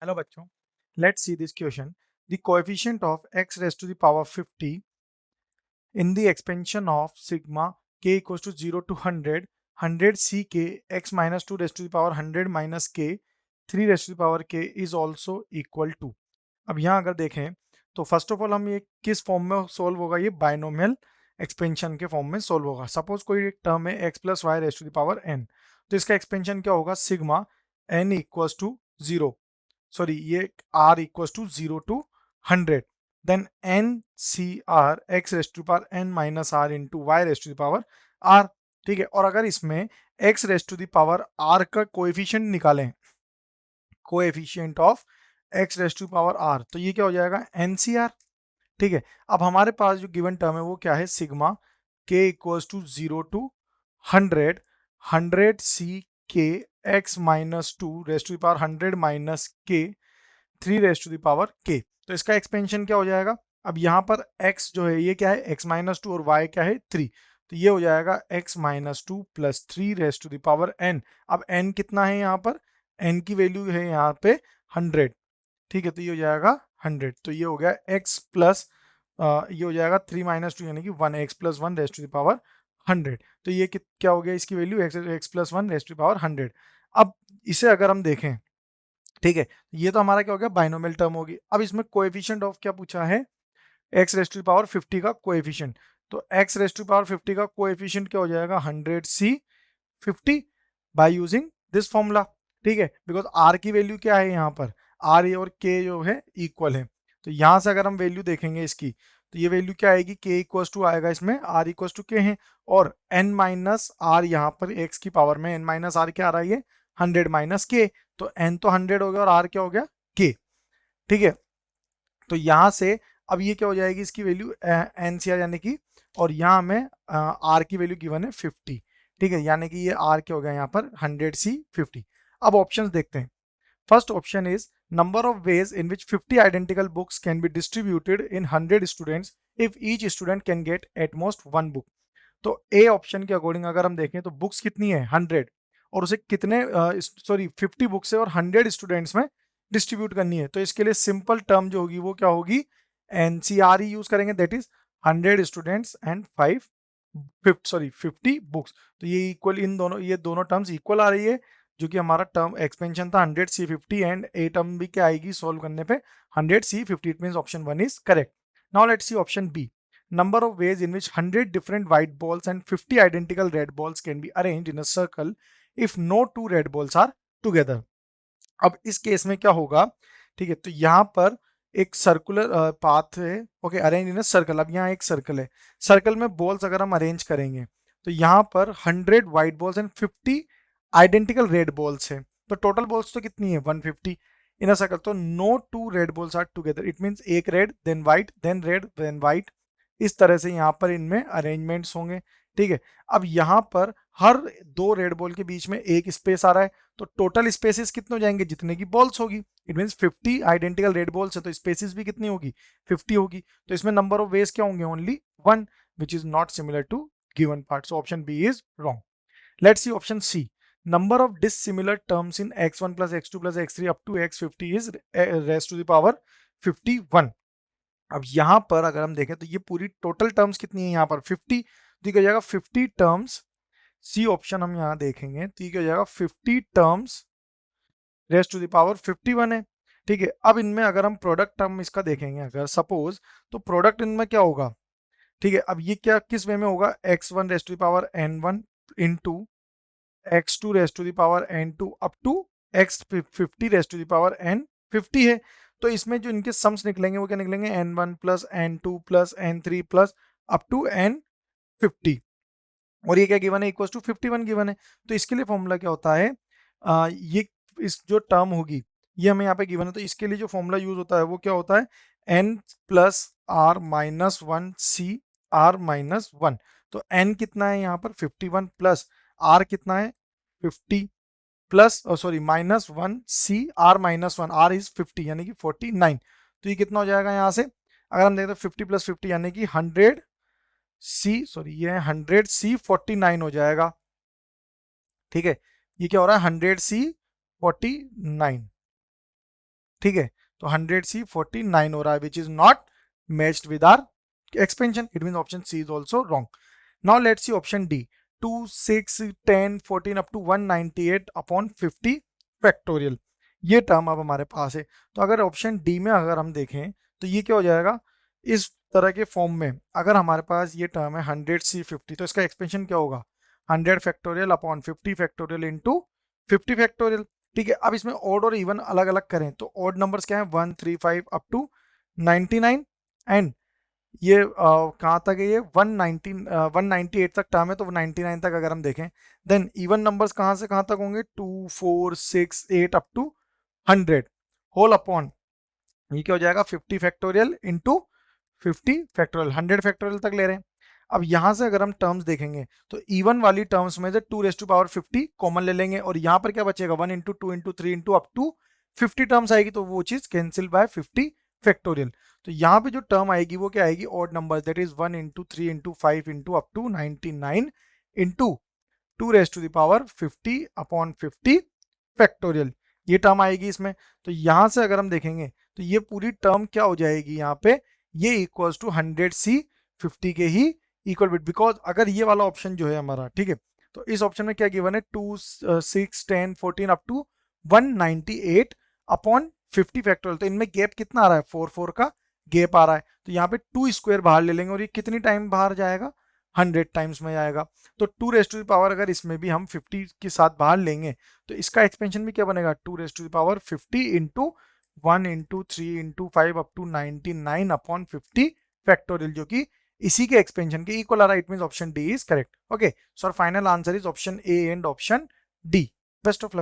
Hello बच्चों, let's see this question. The coefficient of x raise to the power 50 in the expansion of sigma k equals to 0 to 100 ck x minus 2 raised to the power 100 minus k 3 raised to the power k is also equal to. अब यहाँ अगर देखें तो first of all हम ये किस form में solve होगा, ये बाइनोमियल एक्सपेंशन के फॉर्म में सोल्व होगा. सपोज कोई एक टर्म है x plus y raise to the power n, तो इसका एक्सपेंशन क्या होगा, sigma n equals to 0, sorry ये r equals to 0 to 100, then n c r x raise to power n minus r into y raise to power r. ठीक है, और अगर इसमें x raise to power r का coefficient निकालें, coefficient of x raise to power r, तो ये क्या हो जाएगा, ncr. ठीक है, अब हमारे पास जो गिवन टर्म है वो क्या है, sigma k equals to 0 to 100 c k x minus 2 raise to power 100 minus k 3 raise to power k. तो इसका एक्सपेंशन क्या हो जाएगा, अब यहाँ पर x जो है ये क्या है, x माइनस 2 और y क्या है 3, तो ये हो जाएगा x minus 2 plus 3 raise to power n. अब n कितना है यहाँ पर, n की वैल्यू है यहाँ पे 100. ठीक है, तो ये हो जाएगा 100, तो ये हो गया x प्लस ये हो जाएगा 3 माइनस 2 यानी कि 1 x plus 1 raise to power 100. तो ये क्या हो गया, इसकी value x plus 1 raise to power 100. अब इसे अगर हम देखें, ठीक है, ये तो हमारा क्या हो गया, बाइनोमियल टर्म होगी. अब इसमें कोएफिशिएंट ऑफ क्या पूछा है, x रेज़ टू पावर 50 का कोएफिशिएंट. तो x रेज़ टू पावर 50 का कोएफिशिएंट क्या हो जाएगा, 100c 50 by using this formula. ठीक है, बिकॉज r की वैल्यू क्या है यहाँ पर, r और k जो है इक्वल है. तो यहाँ से अगर हम वैल्यू देखेंगे इसकी, तो ये वैल्यू क्या आएगी, k इक्वल्स टू आएगा, इसमें r इक्वल्स टू k है, और n माइनस r यहाँ पर x की पावर में n माइनस r क्या आ रहा है, ये 100 माइनस k. तो n तो 100 हो गया और r क्या हो गया, k. ठीक है, तो यहाँ से अब ये क्या हो जाएगी, इसकी वैल्यू NCR यानी कि, और यहाँ में r की वैल्यू गिवन है 50. ठीक है, यानी कि ये r क्या हो गया यहाँ पर 100c 50. अब ऑप्शंस देखते हैं. First option is number of ways in which 50 identical books can be distributed in 100 students if each student can get at most 1 book. तो ए ऑप्शन के अकॉर्डिंग अगर हम देखें तो बुक्स कितनी है 100, और उसे कितने 50 बुक्स है और 100 स्टूडेंट्स में डिस्ट्रीब्यूट करनी है. तो इसके लिए सिंपल टर्म जो होगी वो क्या होगी, एनसीआर ही यूज करेंगे, that is 100 students and 50 books. तो ये इक्वल, इन दोनों, ये दोनों टर्म्स इक्वल आ रही है, जो कि हमारा टर्म एक्सपेंशन था 100c50, एंड ए टर्म भी क्या आएगी सॉल्व करने पे 100c50. It means option 1 is correct. Now let's see option B. Number of ways in which 100 different white balls and 50 identical red balls can be arranged in a circle if no two red balls are together. अब इस case में क्या होगा, ठीक है, तो यहाँ पर एक सर्कुलर पाथ है, okay, arrange in a circle. अब यहाँ एक सर्कल है, सर्कल में बॉल्स अगर हम अरेंज करेंगे तो यहाँ पर 100 white balls and 50 identical red balls है. तो टोटल बॉल्स तो कितनी है 150 इन अ सर्कल. तो no two red balls are together, it means एक red then white then red then white, इस तरह से यहाँ पर इनमें अरेंजमेंट्स होंगे. ठीक है, अब यहाँ पर हर दो रेड बॉल के बीच में एक स्पेस आ रहा है, तो टोटल स्पेसेस कितने हो जाएंगे, जितने की बॉल्स होगी. It means 50 identical red balls है तो स्पेसेस भी कितनी होगी, 50 होगी. तो इसमें नंबर ऑफ वेज क्या होंगे, only 1, which is not similar to given part. So option B is wrong. Let's see option C. Number of dissimilar terms in x1 plus x2 plus x3 up to x50 is raise to the power 51. अब यहाँ पर अगर हम देखें तो ये पूरी total terms कितनी है यहाँ पर 50, तो क्या हो जाएगा 50 टर्म्स. सी ऑप्शन हम यहाँ देखेंगे तो ये क्या हो जाएगा 50 terms raise to the power 51 है. ठीक है, अब इनमें अगर हम प्रोडक्ट टर्म इसका देखेंगे अगर सपोज, तो प्रोडक्ट इनमें क्या होगा, ठीक है, अब ये क्या किस वे में होगा, x1 raise to the power n1 into x2 raise to the power n2 up to x50 raise to the power n50 है. तो इसमें जो इनके सम्स निकलेंगे वो क्या निकलेंगे, n1 plus n2 plus n3 plus up to n50, और ये क्या गिवन है, इक्वल टू 51 गिवन है. तो इसके लिए फॉर्मूला क्या होता है, ये इस जो टर्म होगी ये हमें यहाँ पे गिवन है, तो इसके लिए जो फॉर्मूला यूज होता है वो क्या होता है, n plus r minus 1 c r minus 1. तो n कितना है यहाँ पर 51 प्लस r कितना है 50 plus sorry minus 1 c r minus 1, r is 50 यानी कि 49. तो ये कितना हो जाएगा यहाँ से, अगर हम देखते हैं 50 प्लस 50 यानी कि 100 सी, सॉरी ये 100 सी 49 हो जाएगा. ठीक है, ये क्या हो रहा है 100 सी 49. ठीक है, तो 100c 49 हो रहा है, which is not matched with our expansion. It mean option C is also wrong. Now let's see option D. 2 6 10 14 up to 198 upon 50 factorial. ये टर्म अब हमारे पास है. तो अगर ऑप्शन डी में अगर हम देखें तो ये क्या हो जाएगा, इस तरह के फॉर्म में अगर हमारे पास ये टर्म है 100c 50, तो इसका एक्सपेंशन क्या होगा, 100 factorial upon 50 factorial into 50 factorial. ठीक है, अब इसमें ऑड और इवन अलग अलग करें तो ऑड नंबर्स क्या है, 1 3 5 अप टू 99, एंड ये कहाँ तक है, ये 198 तक टर्म है, तो 99 तक अगर हम देखें, देन इवन नंबर्स कहाँ से कहाँ तक होंगे, 2 4 6 8 अप टू 100 होल अपॉन ये क्या हो जाएगा, 50 फैक्टोरियल इंटू 50 फैक्टोरियल, 100 फैक्टोरियल तक ले रहे हैं. अब यहां से अगर हम टर्म्स देखेंगे तो इवन वाली टर्म्स में से 2 50 कॉमन ले लेंगे, और यहाँ पर क्या बचेगा, 1 into 2 into 3 into up to 50 terms आएगी, तो वो चीज कैंसिल बाय 50 फैक्टोरियल. तो यहाँ पे जो टर्म आएगी वो क्या आएगी, odd number, that is 1 into 3 into 5 into up to 99 into 2 50 upon 50 factorial. ये टर्म आएगी इसमें. तो यहां से अगर हम देखेंगे तो ये पूरी टर्म क्या हो जाएगी यहाँ पे, ये इक्वल्स टू 100c 50 के ही इक्वल बिट, बिकॉज अगर ये वाला ऑप्शन जो है हमारा, ठीक है, तो इस ऑप्शन में क्या गिवन है, 2 6 10 14 अप टू 198 अपॉन 50 फैक्टोरियल. तो इनमें गैप कितना आ रहा है, 4 4 का गैप आ रहा है. तो यहाँ पे 2 स्क्वायर बाहर ले लेंगे और ये कितनी टाइम बाहर जाएगा, 100 टाइम्स में जाएगा. तो 2 रेज टू द पावर अगर इसमें भी हम 50 के साथ बाहर लेंगे तो इसका एक्सपेंशन भी क्या बनेगा, 2 raise to the power 50 into 1 into 3 into 5 to to 99 upon 50 factorial, जो कि इसी के एक्सपेंशन के इक्वल आ रहा है. It means option D is correct. Okay, so final answer is option A and option D. Best of luck.